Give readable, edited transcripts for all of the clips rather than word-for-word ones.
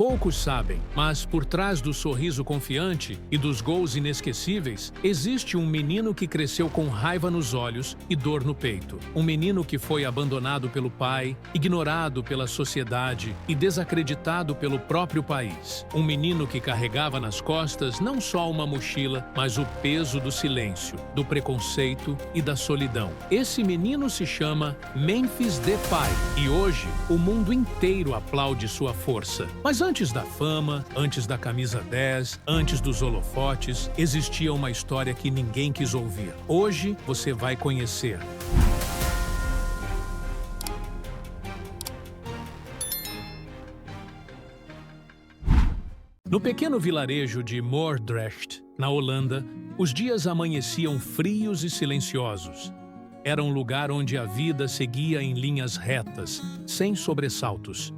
Poucos sabem, mas por trás do sorriso confiante e dos gols inesquecíveis, existe um menino que cresceu com raiva nos olhos e dor no peito. Um menino que foi abandonado pelo pai, ignorado pela sociedade e desacreditado pelo próprio país. Um menino que carregava nas costas não só uma mochila, mas o peso do silêncio, do preconceito e da solidão. Esse menino se chama Memphis Depay e hoje o mundo inteiro aplaude sua força. Mas antes da fama, antes da camisa 10, antes dos holofotes, existia uma história que ninguém quis ouvir. Hoje você vai conhecer. No pequeno vilarejo de Moordrecht, na Holanda, os dias amanheciam frios e silenciosos. Era um lugar onde a vida seguia em linhas retas, sem sobressaltos.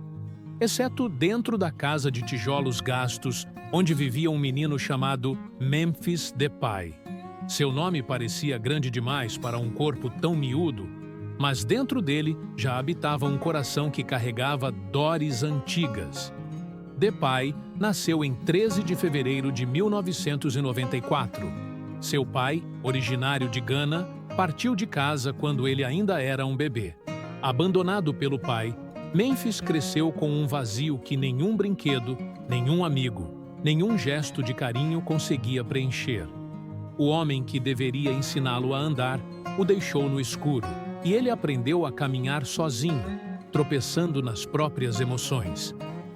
Exceto dentro da casa de tijolos gastos, onde vivia um menino chamado Memphis Depay. Seu nome parecia grande demais para um corpo tão miúdo, mas dentro dele já habitava um coração que carregava dores antigas. Depay nasceu em 13 de fevereiro de 1994. Seu pai, originário de Gana, partiu de casa quando ele ainda era um bebê. Abandonado pelo pai, Memphis cresceu com um vazio que nenhum brinquedo, nenhum amigo, nenhum gesto de carinho conseguia preencher. O homem que deveria ensiná-lo a andar o deixou no escuro e ele aprendeu a caminhar sozinho, tropeçando nas próprias emoções.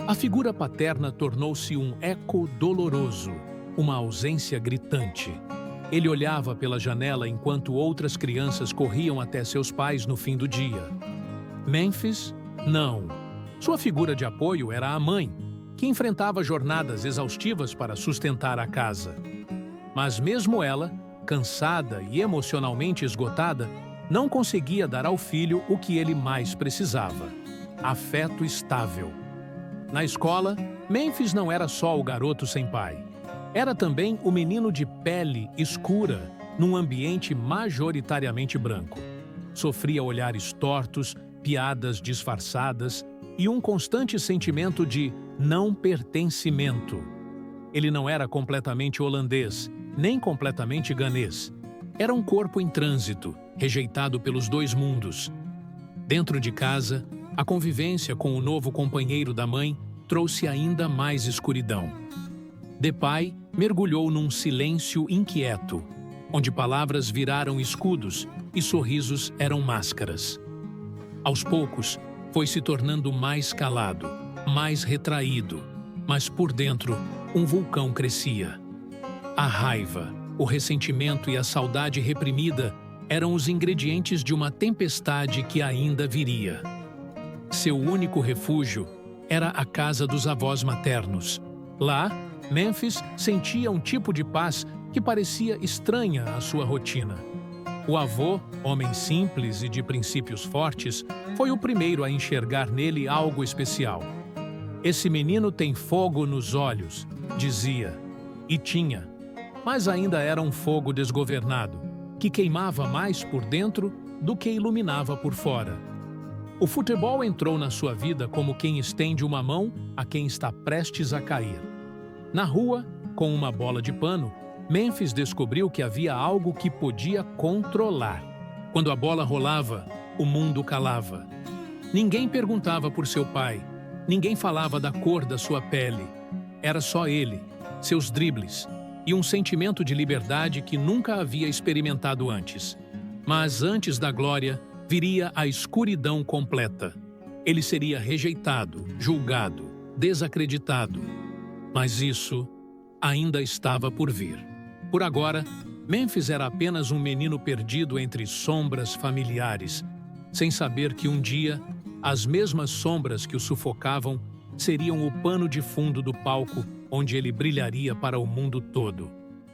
A figura paterna tornou-se um eco doloroso, uma ausência gritante. Ele olhava pela janela enquanto outras crianças corriam até seus pais no fim do dia. Memphis, não. Sua figura de apoio era a mãe, que enfrentava jornadas exaustivas para sustentar a casa. Mas mesmo ela, cansada e emocionalmente esgotada, não conseguia dar ao filho o que ele mais precisava: afeto estável. Na escola, Memphis não era só o garoto sem pai. Era também o menino de pele escura, num ambiente majoritariamente branco. Sofria olhares tortos, piadas disfarçadas e um constante sentimento de não pertencimento. Ele não era completamente holandês, nem completamente ganês. Era um corpo em trânsito, rejeitado pelos dois mundos. Dentro de casa, a convivência com o novo companheiro da mãe trouxe ainda mais escuridão. Depay mergulhou num silêncio inquieto, onde palavras viraram escudos e sorrisos eram máscaras. Aos poucos, foi se tornando mais calado, mais retraído, mas por dentro, um vulcão crescia. A raiva, o ressentimento e a saudade reprimida eram os ingredientes de uma tempestade que ainda viria. Seu único refúgio era a casa dos avós maternos. Lá, Memphis sentia um tipo de paz que parecia estranha à sua rotina. O avô, homem simples e de princípios fortes, foi o primeiro a enxergar nele algo especial. Esse menino tem fogo nos olhos, dizia. E tinha. Mas ainda era um fogo desgovernado, que queimava mais por dentro do que iluminava por fora. O futebol entrou na sua vida como quem estende uma mão a quem está prestes a cair. Na rua, com uma bola de pano, Memphis descobriu que havia algo que podia controlar. Quando a bola rolava, o mundo calava. Ninguém perguntava por seu pai, ninguém falava da cor da sua pele. Era só ele, seus dribles e um sentimento de liberdade que nunca havia experimentado antes. Mas antes da glória, viria a escuridão completa. Ele seria rejeitado, julgado, desacreditado. Mas isso ainda estava por vir. Por agora, Memphis era apenas um menino perdido entre sombras familiares, sem saber que um dia, as mesmas sombras que o sufocavam seriam o pano de fundo do palco onde ele brilharia para o mundo todo.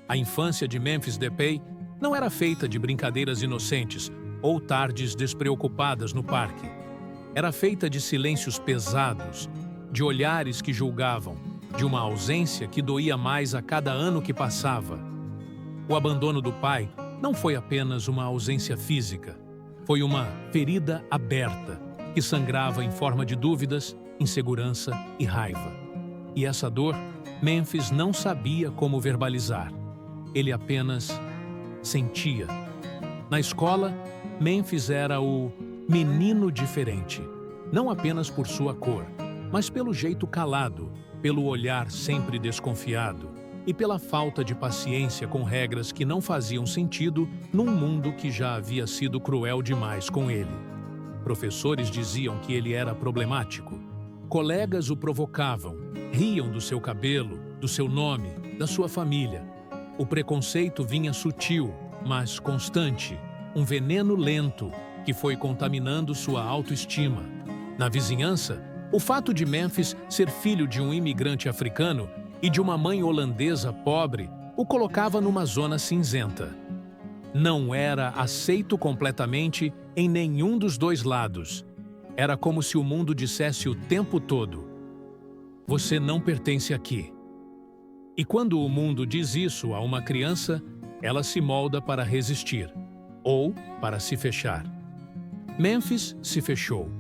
A infância de Memphis Depay não era feita de brincadeiras inocentes ou tardes despreocupadas no parque. Era feita de silêncios pesados, de olhares que julgavam, de uma ausência que doía mais a cada ano que passava. O abandono do pai não foi apenas uma ausência física, foi uma ferida aberta que sangrava em forma de dúvidas, insegurança e raiva. E essa dor, Memphis não sabia como verbalizar. Ele apenas sentia. Na escola, Memphis era o menino diferente, não apenas por sua cor, mas pelo jeito calado, pelo olhar sempre desconfiado e pela falta de paciência com regras que não faziam sentido num mundo que já havia sido cruel demais com ele. Professores diziam que ele era problemático. Colegas o provocavam, riam do seu cabelo, do seu nome, da sua família. O preconceito vinha sutil, mas constante, um veneno lento que foi contaminando sua autoestima. Na vizinhança, o fato de Memphis ser filho de um imigrante africano e de uma mãe holandesa pobre o colocava numa zona cinzenta. Não era aceito completamente em nenhum dos dois lados. Era como se o mundo dissesse o tempo todo: você não pertence aqui. E quando o mundo diz isso a uma criança, ela se molda para resistir, ou para se fechar. Memphis se fechou.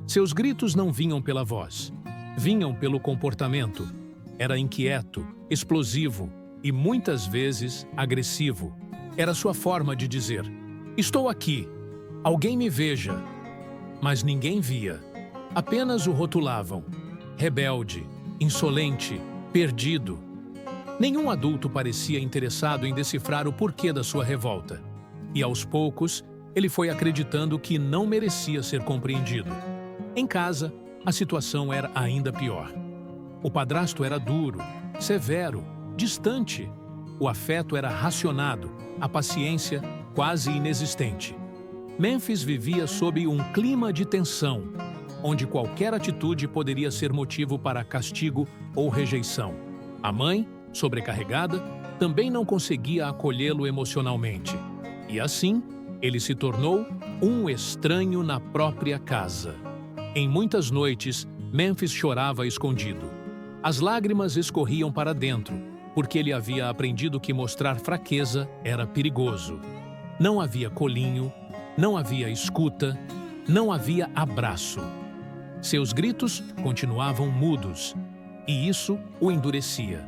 Seus gritos não vinham pela voz, vinham pelo comportamento. Era inquieto, explosivo e muitas vezes agressivo. Era sua forma de dizer: estou aqui, alguém me veja. Mas ninguém via. Apenas o rotulavam. Rebelde, insolente, perdido. Nenhum adulto parecia interessado em decifrar o porquê da sua revolta. E aos poucos, ele foi acreditando que não merecia ser compreendido. Em casa, a situação era ainda pior. O padrasto era duro, severo, distante. O afeto era racionado, a paciência quase inexistente. Memphis vivia sob um clima de tensão, onde qualquer atitude poderia ser motivo para castigo ou rejeição. A mãe, sobrecarregada, também não conseguia acolhê-lo emocionalmente. E assim, ele se tornou um estranho na própria casa. Em muitas noites, Memphis chorava escondido. As lágrimas escorriam para dentro, porque ele havia aprendido que mostrar fraqueza era perigoso. Não havia colinho, não havia escuta, não havia abraço. Seus gritos continuavam mudos, e isso o endurecia.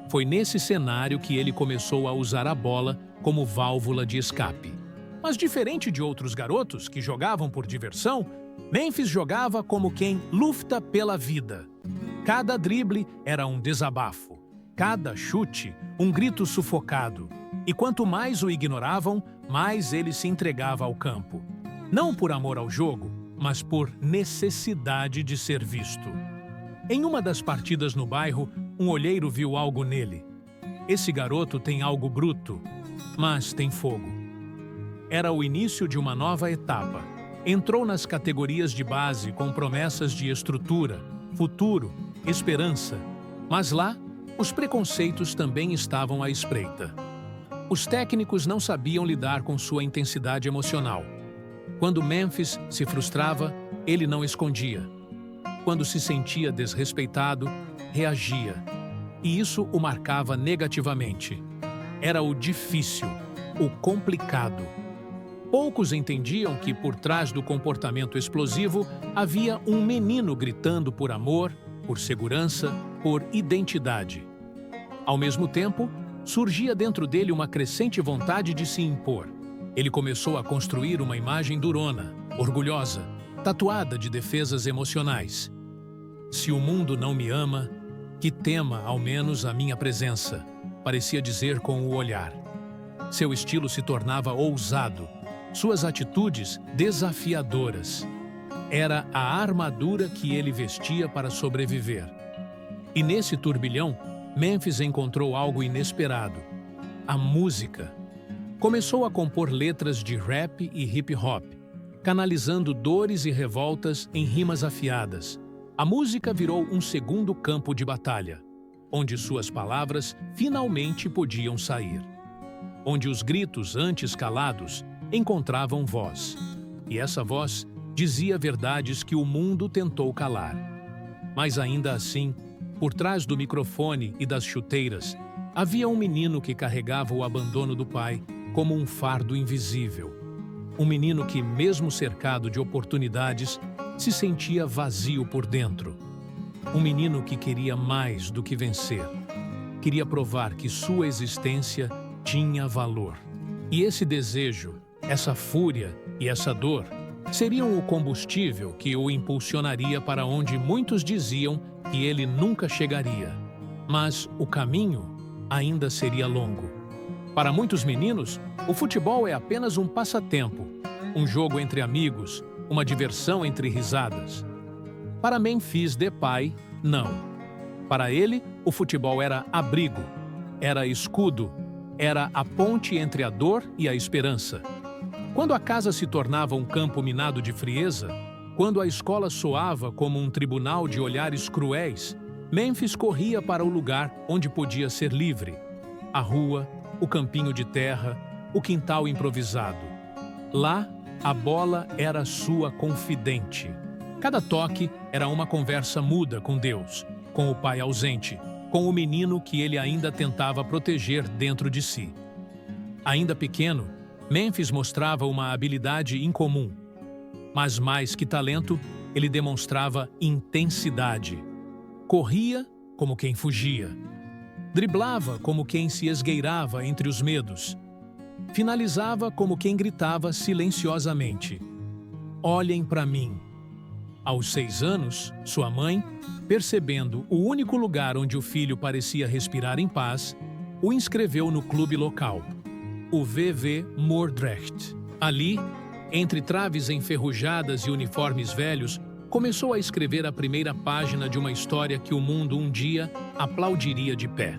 Foi nesse cenário que ele começou a usar a bola como válvula de escape. Mas diferente de outros garotos que jogavam por diversão, Memphis jogava como quem luta pela vida. Cada drible era um desabafo, cada chute um grito sufocado. E quanto mais o ignoravam, mais ele se entregava ao campo. Não por amor ao jogo, mas por necessidade de ser visto. Em uma das partidas no bairro, um olheiro viu algo nele. Esse garoto tem algo bruto, mas tem fogo. Era o início de uma nova etapa. Entrou nas categorias de base com promessas de estrutura, futuro, esperança. Mas lá, os preconceitos também estavam à espreita. Os técnicos não sabiam lidar com sua intensidade emocional. Quando Memphis se frustrava, ele não escondia. Quando se sentia desrespeitado, reagia. E isso o marcava negativamente. Era o difícil, o complicado. Poucos entendiam que por trás do comportamento explosivo havia um menino gritando por amor, por segurança, por identidade. Ao mesmo tempo, surgia dentro dele uma crescente vontade de se impor. Ele começou a construir uma imagem durona, orgulhosa, tatuada de defesas emocionais. Se o mundo não me ama, que tema ao menos a minha presença, parecia dizer com o olhar. Seu estilo se tornava ousado, suas atitudes desafiadoras. Era a armadura que ele vestia para sobreviver. E nesse turbilhão, Memphis encontrou algo inesperado: a música. Começou a compor letras de rap e hip-hop, canalizando dores e revoltas em rimas afiadas. A música virou um segundo campo de batalha, onde suas palavras finalmente podiam sair. Onde os gritos antes calados encontravam voz. E essa voz dizia verdades que o mundo tentou calar. Mas ainda assim, por trás do microfone e das chuteiras, havia um menino que carregava o abandono do pai como um fardo invisível. Um menino que, mesmo cercado de oportunidades, se sentia vazio por dentro. Um menino que queria mais do que vencer. Queria provar que sua existência tinha valor. E esse desejo, essa fúria e essa dor seriam o combustível que o impulsionaria para onde muitos diziam que ele nunca chegaria. Mas o caminho ainda seria longo. Para muitos meninos, o futebol é apenas um passatempo, um jogo entre amigos, uma diversão entre risadas. Para Memphis Depay, não. Para ele, o futebol era abrigo, era escudo, era a ponte entre a dor e a esperança. Quando a casa se tornava um campo minado de frieza, quando a escola soava como um tribunal de olhares cruéis, Memphis corria para o lugar onde podia ser livre. A rua, o campinho de terra, o quintal improvisado. Lá, a bola era sua confidente. Cada toque era uma conversa muda com Deus, com o pai ausente, com o menino que ele ainda tentava proteger dentro de si. Ainda pequeno, Memphis mostrava uma habilidade incomum. Mas mais que talento, ele demonstrava intensidade. Corria como quem fugia. Driblava como quem se esgueirava entre os medos. Finalizava como quem gritava silenciosamente: "Olhem para mim." Aos 6 anos, sua mãe, percebendo o único lugar onde o filho parecia respirar em paz, o inscreveu no clube local, o VV Moordrecht. Ali, entre traves enferrujadas e uniformes velhos, começou a escrever a primeira página de uma história que o mundo um dia aplaudiria de pé.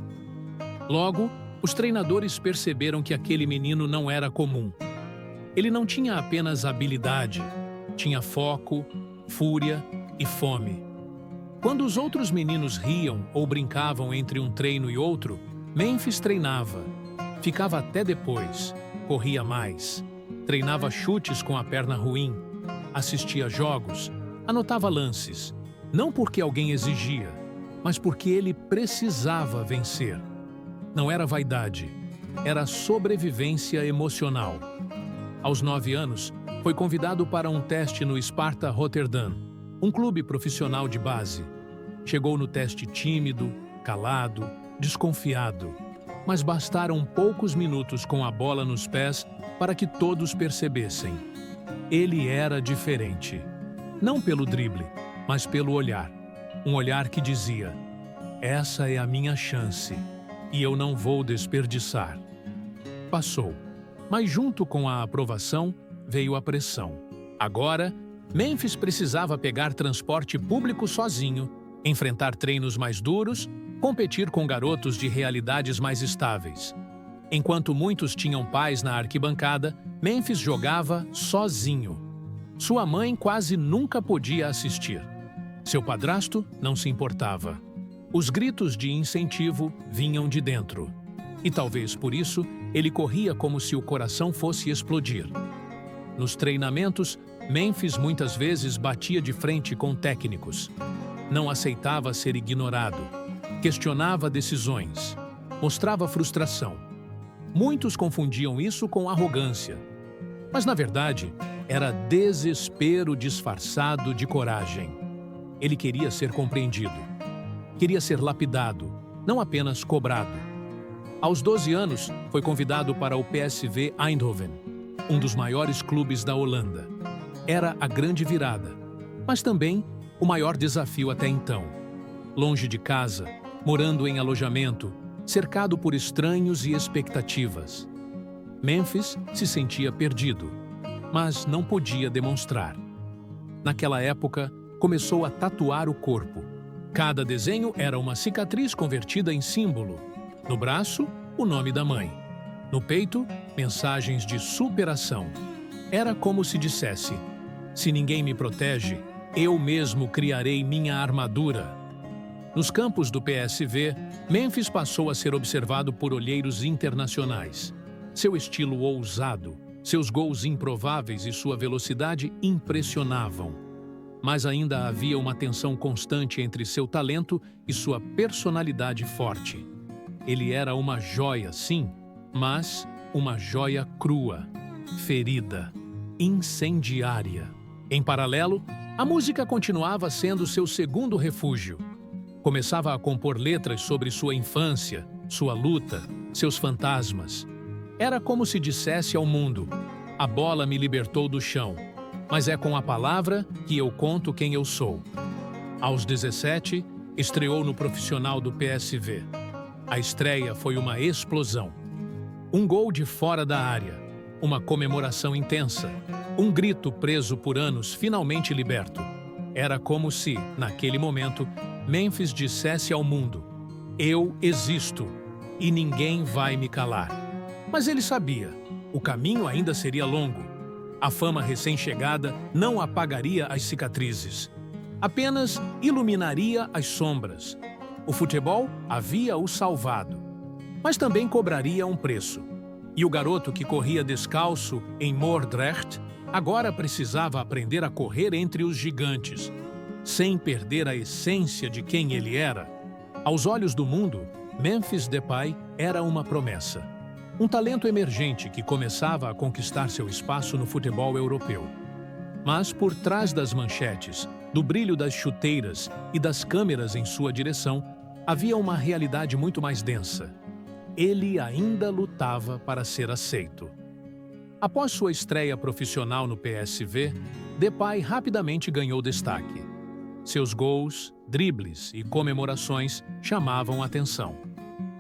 Logo, os treinadores perceberam que aquele menino não era comum. Ele não tinha apenas habilidade, tinha foco, fúria e fome. Quando os outros meninos riam ou brincavam entre um treino e outro, Memphis treinava. Ficava até depois, corria mais, treinava chutes com a perna ruim, assistia jogos, anotava lances, não porque alguém exigia, mas porque ele precisava vencer. Não era vaidade, era sobrevivência emocional. Aos 9 anos, foi convidado para um teste no Sparta Rotterdam, um clube profissional de base. Chegou no teste tímido, calado, desconfiado, mas bastaram poucos minutos com a bola nos pés para que todos percebessem. Ele era diferente. Não pelo drible, mas pelo olhar. Um olhar que dizia: "Essa é a minha chance, e eu não vou desperdiçar." Passou, mas junto com a aprovação veio a pressão. Agora, Memphis precisava pegar transporte público sozinho, enfrentar treinos mais duros, competir com garotos de realidades mais estáveis. Enquanto muitos tinham pais na arquibancada, Memphis jogava sozinho. Sua mãe quase nunca podia assistir. Seu padrasto não se importava. Os gritos de incentivo vinham de dentro. E talvez por isso, ele corria como se o coração fosse explodir. Nos treinamentos, Memphis muitas vezes batia de frente com técnicos. Não aceitava ser ignorado. Questionava decisões. Mostrava frustração. Muitos confundiam isso com arrogância. Mas, na verdade, era desespero disfarçado de coragem. Ele queria ser compreendido. Queria ser lapidado, não apenas cobrado. Aos 12 anos, foi convidado para o PSV Eindhoven, um dos maiores clubes da Holanda. Era a grande virada, mas também o maior desafio até então. Longe de casa, morando em alojamento, cercado por estranhos e expectativas. Memphis se sentia perdido, mas não podia demonstrar. Naquela época, começou a tatuar o corpo. Cada desenho era uma cicatriz convertida em símbolo. No braço, o nome da mãe. No peito, mensagens de superação. Era como se dissesse: "Se ninguém me protege, eu mesmo criarei minha armadura." Nos campos do PSV, Memphis passou a ser observado por olheiros internacionais. Seu estilo ousado, seus gols improváveis e sua velocidade impressionavam. Mas ainda havia uma tensão constante entre seu talento e sua personalidade forte. Ele era uma joia, sim, mas uma joia crua, ferida, incendiária. Em paralelo, a música continuava sendo seu segundo refúgio. Começava a compor letras sobre sua infância, sua luta, seus fantasmas. Era como se dissesse ao mundo: a bola me libertou do chão, mas é com a palavra que eu conto quem eu sou. Aos 17, estreou no profissional do PSV. A estreia foi uma explosão. Um gol de fora da área, uma comemoração intensa, um grito preso por anos finalmente liberto. Era como se, naquele momento, Memphis dissesse ao mundo: eu existo e ninguém vai me calar. Mas ele sabia, o caminho ainda seria longo. A fama recém-chegada não apagaria as cicatrizes, apenas iluminaria as sombras. O futebol havia o salvado, mas também cobraria um preço. E o garoto que corria descalço em Moordrecht agora precisava aprender a correr entre os gigantes, sem perder a essência de quem ele era. Aos olhos do mundo, Memphis Depay era uma promessa. Um talento emergente que começava a conquistar seu espaço no futebol europeu. Mas por trás das manchetes, do brilho das chuteiras e das câmeras em sua direção, havia uma realidade muito mais densa. Ele ainda lutava para ser aceito. Após sua estreia profissional no PSV, Depay rapidamente ganhou destaque. Seus gols, dribles e comemorações chamavam a atenção.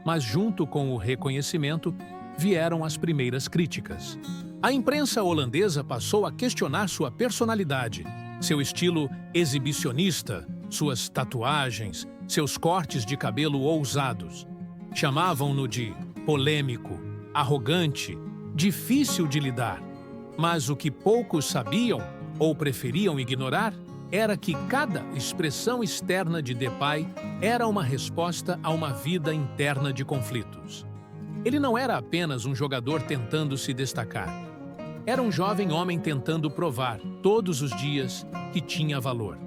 Mas junto com o reconhecimento, vieram as primeiras críticas. A imprensa holandesa passou a questionar sua personalidade, seu estilo exibicionista, suas tatuagens, seus cortes de cabelo ousados. Chamavam-no de polêmico, arrogante, difícil de lidar. Mas o que poucos sabiam ou preferiam ignorar era que cada expressão externa de Depay era uma resposta a uma vida interna de conflitos. Ele não era apenas um jogador tentando se destacar. Era um jovem homem tentando provar, todos os dias, que tinha valor.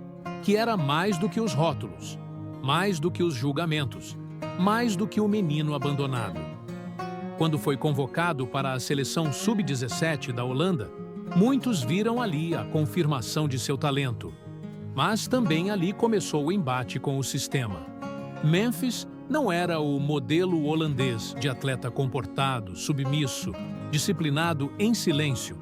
Que era mais do que os rótulos, mais do que os julgamentos, mais do que o menino abandonado. Quando foi convocado para a seleção sub-17 da Holanda, muitos viram ali a confirmação de seu talento. Mas também ali começou o embate com o sistema. Memphis não era o modelo holandês de atleta comportado, submisso, disciplinado em silêncio.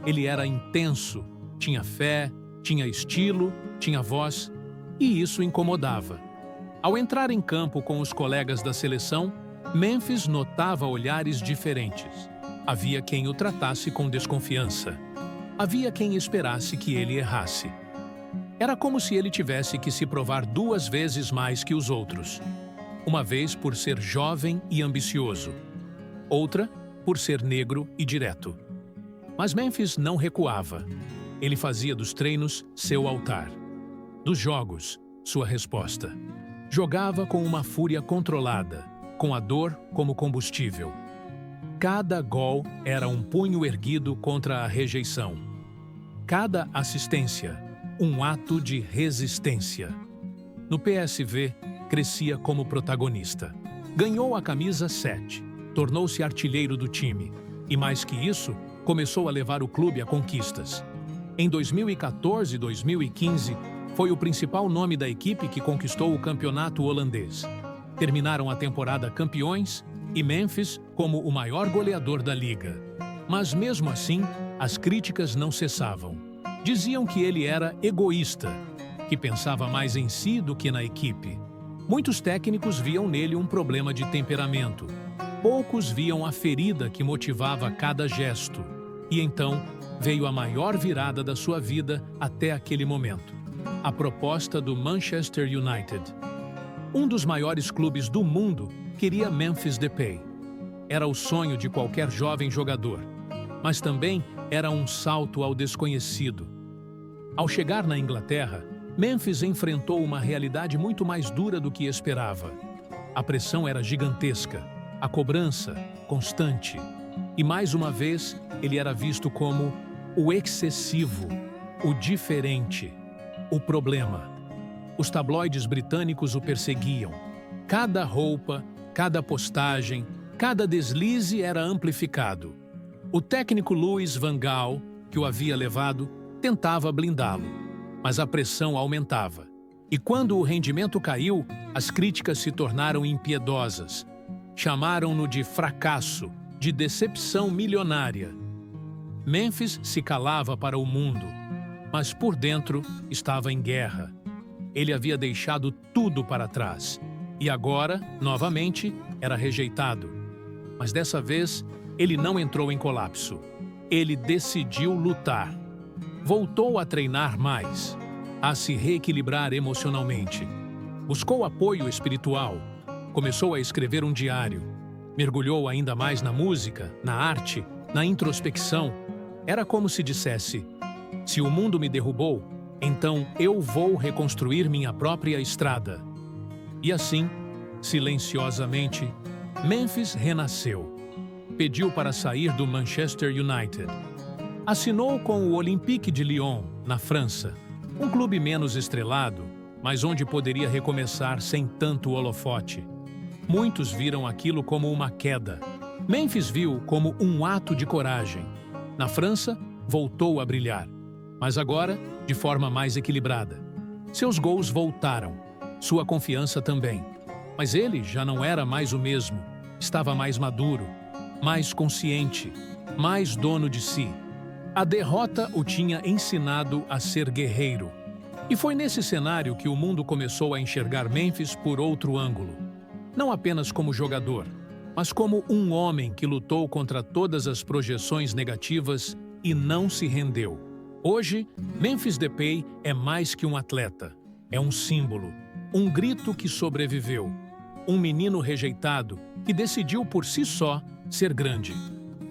Ele era intenso, tinha fé, tinha estilo, tinha voz, e isso incomodava. Ao entrar em campo com os colegas da seleção, Memphis notava olhares diferentes. Havia quem o tratasse com desconfiança. Havia quem esperasse que ele errasse. Era como se ele tivesse que se provar 2 vezes mais que os outros. Uma vez por ser jovem e ambicioso, outra por ser negro e direto. Mas Memphis não recuava. Ele fazia dos treinos seu altar. Dos jogos, sua resposta. Jogava com uma fúria controlada, com a dor como combustível. Cada gol era um punho erguido contra a rejeição. Cada assistência, um ato de resistência. No PSV, crescia como protagonista. Ganhou a camisa 7, tornou-se artilheiro do time e, mais que isso, começou a levar o clube a conquistas. Em 2014 e 2015, foi o principal nome da equipe que conquistou o campeonato holandês. Terminaram a temporada campeões e Memphis como o maior goleador da liga. Mas mesmo assim, as críticas não cessavam. Diziam que ele era egoísta, que pensava mais em si do que na equipe. Muitos técnicos viam nele um problema de temperamento. Poucos viam a ferida que motivava cada gesto. E então veio a maior virada da sua vida até aquele momento. A proposta do Manchester United. Um dos maiores clubes do mundo queria Memphis Depay. Era o sonho de qualquer jovem jogador, mas também era um salto ao desconhecido. Ao chegar na Inglaterra, Memphis enfrentou uma realidade muito mais dura do que esperava. A pressão era gigantesca, a cobrança constante. E mais uma vez, ele era visto como o excessivo, o diferente, o problema. Os tabloides britânicos o perseguiam. Cada roupa, cada postagem, cada deslize era amplificado. O técnico Louis van Gaal, que o havia levado, tentava blindá-lo, mas a pressão aumentava. E quando o rendimento caiu, as críticas se tornaram impiedosas. Chamaram-no de fracasso, de decepção milionária. Memphis se calava para o mundo, mas por dentro estava em guerra. Ele havia deixado tudo para trás e agora, novamente, era rejeitado. Mas dessa vez, ele não entrou em colapso. Ele decidiu lutar. Voltou a treinar mais, a se reequilibrar emocionalmente. Buscou apoio espiritual. Começou a escrever um diário. Mergulhou ainda mais na música, na arte, na introspecção. Era como se dissesse: se o mundo me derrubou, então eu vou reconstruir minha própria estrada. E assim, silenciosamente, Memphis renasceu. Pediu para sair do Manchester United. Assinou com o Olympique de Lyon, na França, um clube menos estrelado, mas onde poderia recomeçar sem tanto holofote. Muitos viram aquilo como uma queda. Memphis viu como um ato de coragem. Na França, voltou a brilhar, mas agora de forma mais equilibrada. Seus gols voltaram, sua confiança também. Mas ele já não era mais o mesmo, estava mais maduro, mais consciente, mais dono de si. A derrota o tinha ensinado a ser guerreiro. E foi nesse cenário que o mundo começou a enxergar Memphis por outro ângulo. Não apenas como jogador, mas como um homem que lutou contra todas as projeções negativas e não se rendeu. Hoje, Memphis Depay é mais que um atleta. É um símbolo, um grito que sobreviveu. Um menino rejeitado que decidiu por si só ser grande.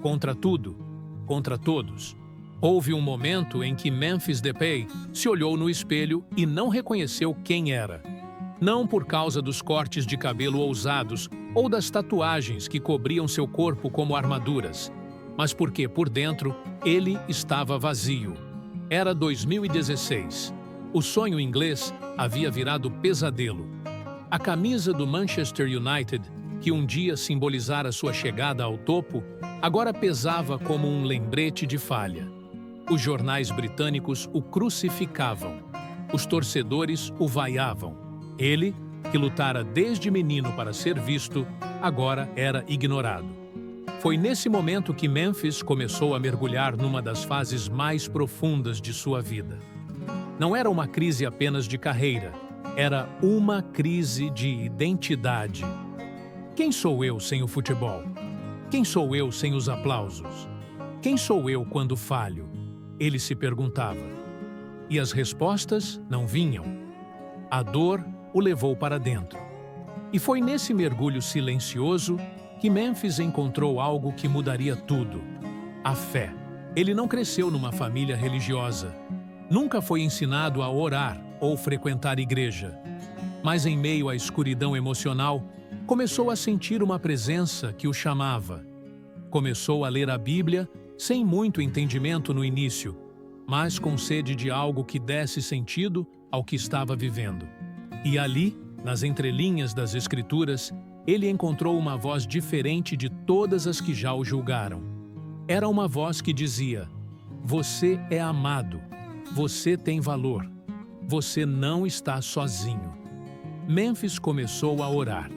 Contra tudo, contra todos. Houve um momento em que Memphis Depay se olhou no espelho e não reconheceu quem era. Não por causa dos cortes de cabelo ousados ou das tatuagens que cobriam seu corpo como armaduras, mas porque, por dentro, ele estava vazio. Era 2016. O sonho inglês havia virado pesadelo. A camisa do Manchester United, que um dia simbolizara sua chegada ao topo, agora pesava como um lembrete de falha. Os jornais britânicos o crucificavam. Os torcedores o vaiavam. Ele, que lutara desde menino para ser visto, agora era ignorado. Foi nesse momento que Memphis começou a mergulhar numa das fases mais profundas de sua vida. Não era uma crise apenas de carreira, era uma crise de identidade. Quem sou eu sem o futebol? Quem sou eu sem os aplausos? Quem sou eu quando falho? Ele se perguntava. E as respostas não vinham. A dor o levou para dentro. E foi nesse mergulho silencioso que Memphis encontrou algo que mudaria tudo: a fé. Ele não cresceu numa família religiosa. Nunca foi ensinado a orar ou frequentar igreja. Mas em meio à escuridão emocional, começou a sentir uma presença que o chamava. Começou a ler a Bíblia sem muito entendimento no início, mas com sede de algo que desse sentido ao que estava vivendo. E ali, nas entrelinhas das Escrituras, ele encontrou uma voz diferente de todas as que já o julgaram. Era uma voz que dizia: você é amado, você tem valor, você não está sozinho. Memphis começou a orar.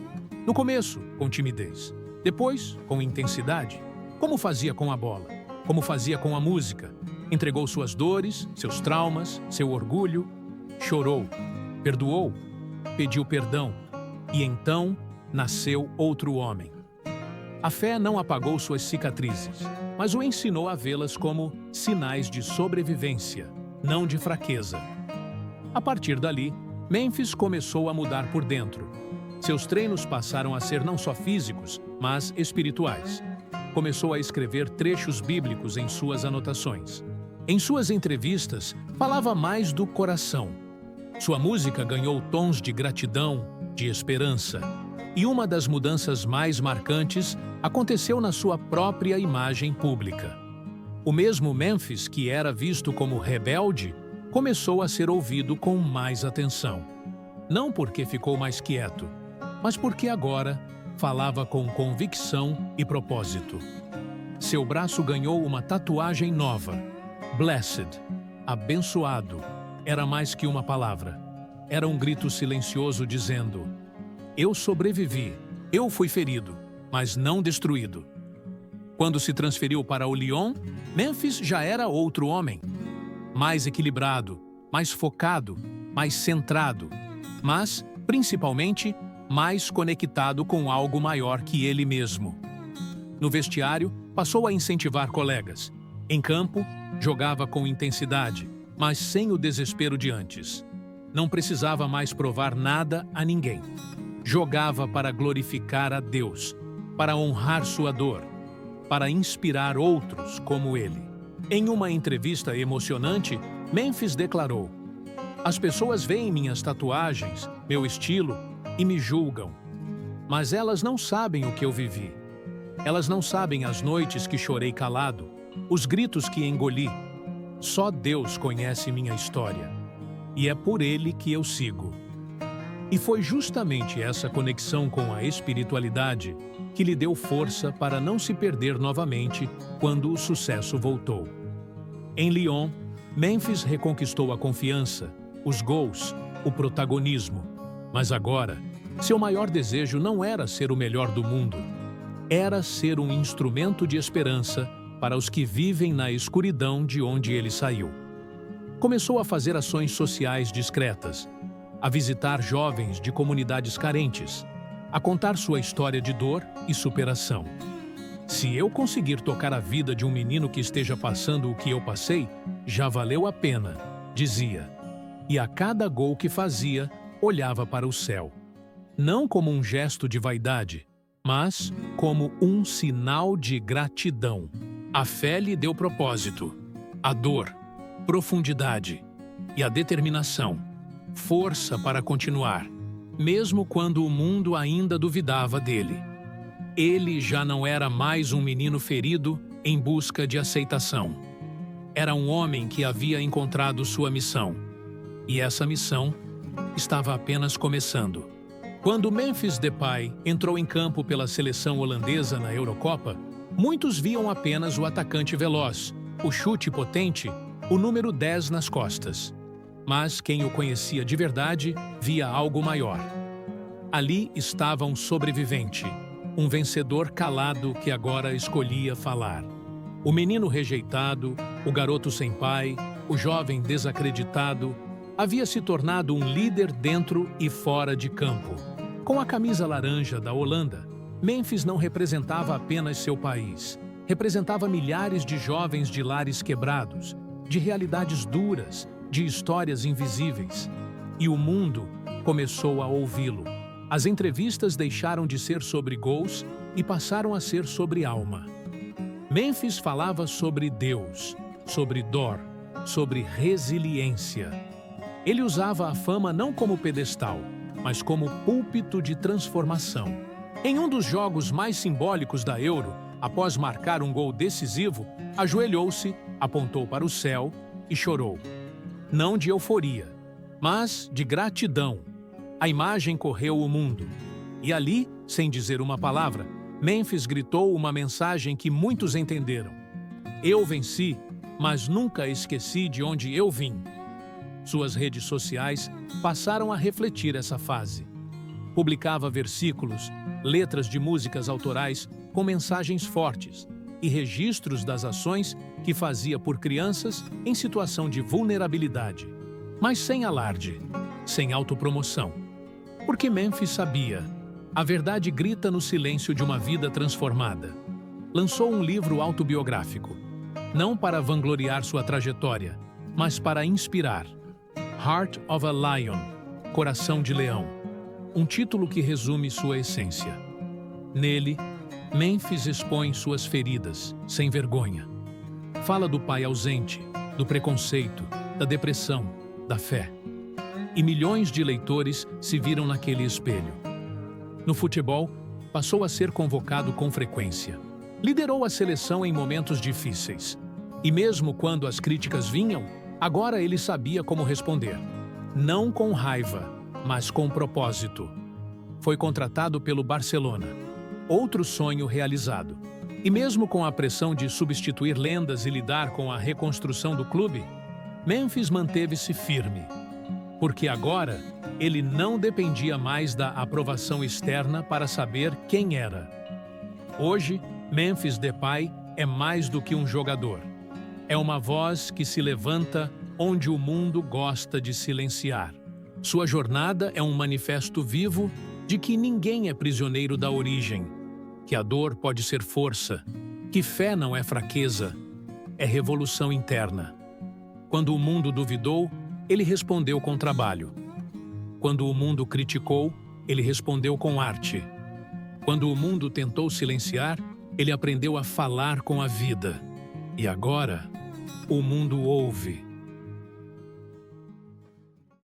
No começo, com timidez. Depois, com intensidade. Como fazia com a bola. Como fazia com a música. Entregou suas dores, seus traumas, seu orgulho. Chorou. Perdoou. Pediu perdão. E então nasceu outro homem. A fé não apagou suas cicatrizes, mas o ensinou a vê-las como sinais de sobrevivência, não de fraqueza. A partir dali, Memphis começou a mudar por dentro. Seus treinos passaram a ser não só físicos, mas espirituais. Começou a escrever trechos bíblicos em suas anotações. Em suas entrevistas, falava mais do coração. Sua música ganhou tons de gratidão, de esperança. E uma das mudanças mais marcantes aconteceu na sua própria imagem pública. O mesmo Memphis, que era visto como rebelde, começou a ser ouvido com mais atenção. Não porque ficou mais quieto, mas porque agora falava com convicção e propósito. Seu braço ganhou uma tatuagem nova. Blessed, abençoado, era mais que uma palavra. era um grito silencioso dizendo: eu sobrevivi, eu fui ferido, mas não destruído. Quando se transferiu para o Lyon, Memphis já era outro homem. Mais equilibrado, mais focado, mais centrado, mas, principalmente, mais conectado com algo maior que ele mesmo. No vestiário, passou a incentivar colegas. Em campo, jogava com intensidade, mas sem o desespero de antes. Não precisava mais provar nada a ninguém. Jogava para glorificar a Deus, para honrar sua dor, para inspirar outros como ele. Em uma entrevista emocionante, Memphis declarou: as pessoas veem minhas tatuagens, meu estilo e me julgam. Mas elas não sabem o que eu vivi. Elas não sabem as noites que chorei calado, os gritos que engoli. Só Deus conhece minha história. E é por Ele que eu sigo. E foi justamente essa conexão com a espiritualidade que lhe deu força para não se perder novamente quando o sucesso voltou. Em Lyon, Memphis reconquistou a confiança, os gols, o protagonismo. Mas agora, seu maior desejo não era ser o melhor do mundo. Era ser um instrumento de esperança para os que vivem na escuridão de onde ele saiu. Começou a fazer ações sociais discretas, a visitar jovens de comunidades carentes, a contar sua história de dor e superação. Se eu conseguir tocar a vida de um menino que esteja passando o que eu passei, já valeu a pena, dizia. E a cada gol que fazia, olhava para o céu. Não como um gesto de vaidade, mas como um sinal de gratidão. A fé lhe deu propósito, a dor, profundidade e a determinação, força para continuar, mesmo quando o mundo ainda duvidava dele. Ele já não era mais um menino ferido em busca de aceitação. Era um homem que havia encontrado sua missão. E essa missão estava apenas começando. Quando Memphis Depay entrou em campo pela seleção holandesa na Eurocopa, muitos viam apenas o atacante veloz, o chute potente, o número 10 nas costas. Mas quem o conhecia de verdade via algo maior. Ali estava um sobrevivente, um vencedor calado que agora escolhia falar. O menino rejeitado, o garoto sem pai, o jovem desacreditado, havia se tornado um líder dentro e fora de campo. Com a camisa laranja da Holanda, Memphis não representava apenas seu país. Representava milhares de jovens de lares quebrados, de realidades duras, de histórias invisíveis. E o mundo começou a ouvi-lo. As entrevistas deixaram de ser sobre gols e passaram a ser sobre alma. Memphis falava sobre Deus, sobre dor, sobre resiliência. Ele usava a fama não como pedestal, mas como púlpito de transformação. Em um dos jogos mais simbólicos da Euro, após marcar um gol decisivo, ajoelhou-se, apontou para o céu e chorou. Não de euforia, mas de gratidão. A imagem correu o mundo. E ali, sem dizer uma palavra, Memphis gritou uma mensagem que muitos entenderam. Eu venci, mas nunca esqueci de onde eu vim. Suas redes sociais passaram a refletir essa fase. Publicava versículos, letras de músicas autorais com mensagens fortes e registros das ações que fazia por crianças em situação de vulnerabilidade, mas sem alarde, sem autopromoção. Porque Memphis sabia, a verdade grita no silêncio de uma vida transformada. Lançou um livro autobiográfico, não para vangloriar sua trajetória, mas para inspirar. Heart of a Lion, Coração de Leão, um título que resume sua essência. Nele, Memphis expõe suas feridas, sem vergonha. Fala do pai ausente, do preconceito, da depressão, da fé. E milhões de leitores se viram naquele espelho. No futebol, passou a ser convocado com frequência. Liderou a seleção em momentos difíceis. E mesmo quando as críticas vinham, agora ele sabia como responder. Não com raiva, mas com propósito. Foi contratado pelo Barcelona. Outro sonho realizado. E mesmo com a pressão de substituir lendas e lidar com a reconstrução do clube, Memphis manteve-se firme. porque agora ele não dependia mais da aprovação externa para saber quem era. Hoje, Memphis Depay é mais do que um jogador. É uma voz que se levanta onde o mundo gosta de silenciar. Sua jornada é um manifesto vivo de que ninguém é prisioneiro da origem, que a dor pode ser força, que fé não é fraqueza, é revolução interna. Quando o mundo duvidou, ele respondeu com trabalho. Quando o mundo criticou, ele respondeu com arte. Quando o mundo tentou silenciar, ele aprendeu a falar com a vida. E agora, o mundo ouve.